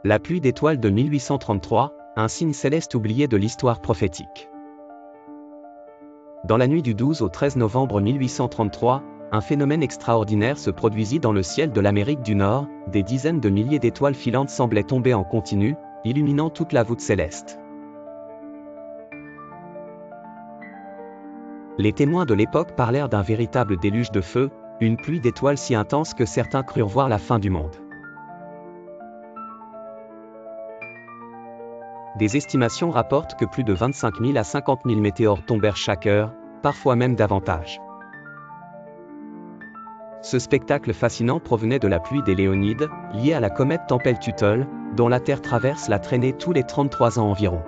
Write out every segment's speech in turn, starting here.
La pluie d'étoiles de 1833, un signe céleste oublié de l'histoire prophétique. Dans la nuit du 12 au 13 novembre 1833, un phénomène extraordinaire se produisit dans le ciel de l'Amérique du Nord, des dizaines de milliers d'étoiles filantes semblaient tomber en continu, illuminant toute la voûte céleste. Les témoins de l'époque parlèrent d'un véritable déluge de feu, une pluie d'étoiles si intense que certains crurent voir la fin du monde. Des estimations rapportent que plus de 25 000 à 50 000 météores tombèrent chaque heure, parfois même davantage. Ce spectacle fascinant provenait de la pluie des Léonides, liée à la comète Tempel-Tuttle, dont la Terre traverse la traînée tous les 33 ans environ.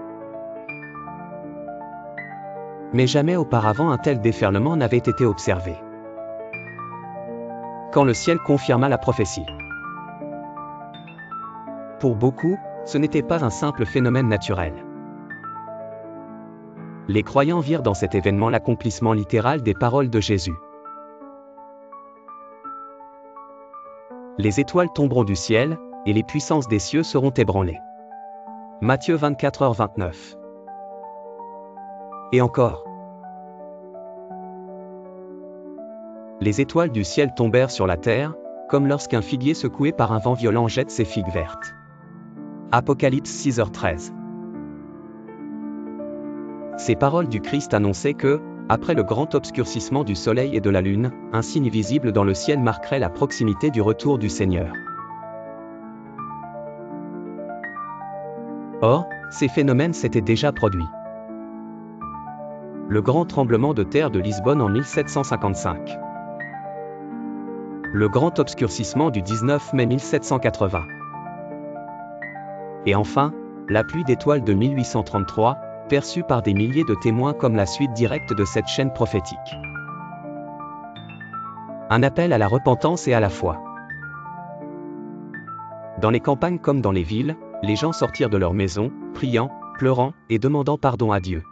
Mais jamais auparavant un tel déferlement n'avait été observé. Quand le ciel confirma la prophétie. Pour beaucoup, ce n'était pas un simple phénomène naturel. Les croyants virent dans cet événement l'accomplissement littéral des paroles de Jésus. Les étoiles tomberont du ciel, et les puissances des cieux seront ébranlées. Matthieu 24h29. Et encore. Les étoiles du ciel tombèrent sur la terre, comme lorsqu'un figuier secoué par un vent violent jette ses figues vertes. Apocalypse 6h13. Ces paroles du Christ annonçaient que, après le grand obscurcissement du soleil et de la lune, un signe visible dans le ciel marquerait la proximité du retour du Seigneur. Or, ces phénomènes s'étaient déjà produits. Le grand tremblement de terre de Lisbonne en 1755. Le grand obscurcissement du 19 mai 1780. Et enfin, la pluie d'étoiles de 1833, perçue par des milliers de témoins comme la suite directe de cette chaîne prophétique. Un appel à la repentance et à la foi. Dans les campagnes comme dans les villes, les gens sortirent de leur maison, priant, pleurant et demandant pardon à Dieu.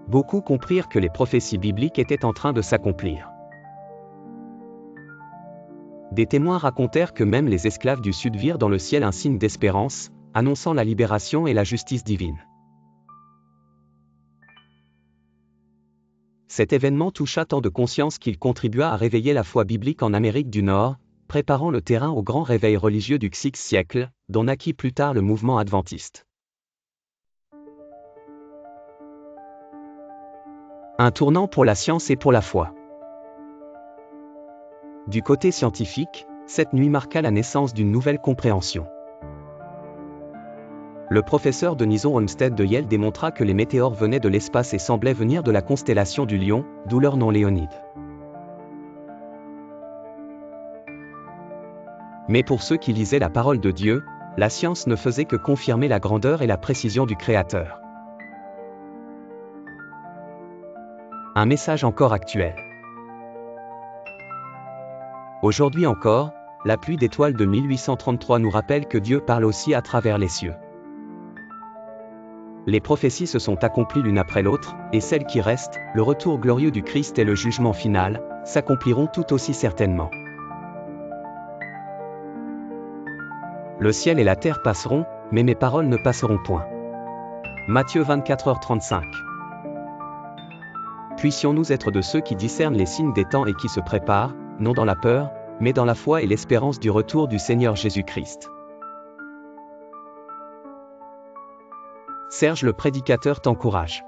Beaucoup comprirent que les prophéties bibliques étaient en train de s'accomplir. Des témoins racontèrent que même les esclaves du Sud virent dans le ciel un signe d'espérance, annonçant la libération et la justice divine. Cet événement toucha tant de consciences qu'il contribua à réveiller la foi biblique en Amérique du Nord, préparant le terrain au grand réveil religieux du XIe siècle, dont naquit plus tard le mouvement adventiste. Un tournant pour la science et pour la foi. Du côté scientifique, cette nuit marqua la naissance d'une nouvelle compréhension. Le professeur Denison Olmsted de Yale démontra que les météores venaient de l'espace et semblaient venir de la constellation du Lion, d'où leur nom Léonide. Mais pour ceux qui lisaient la parole de Dieu, la science ne faisait que confirmer la grandeur et la précision du Créateur. Un message encore actuel. Aujourd'hui encore, la pluie d'étoiles de 1833 nous rappelle que Dieu parle aussi à travers les cieux. Les prophéties se sont accomplies l'une après l'autre, et celles qui restent, le retour glorieux du Christ et le jugement final, s'accompliront tout aussi certainement. Le ciel et la terre passeront, mais mes paroles ne passeront point. Matthieu 24h35. Puissions-nous être de ceux qui discernent les signes des temps et qui se préparent, non dans la peur, mais dans la foi et l'espérance du retour du Seigneur Jésus-Christ. Serge le prédicateur t'encourage.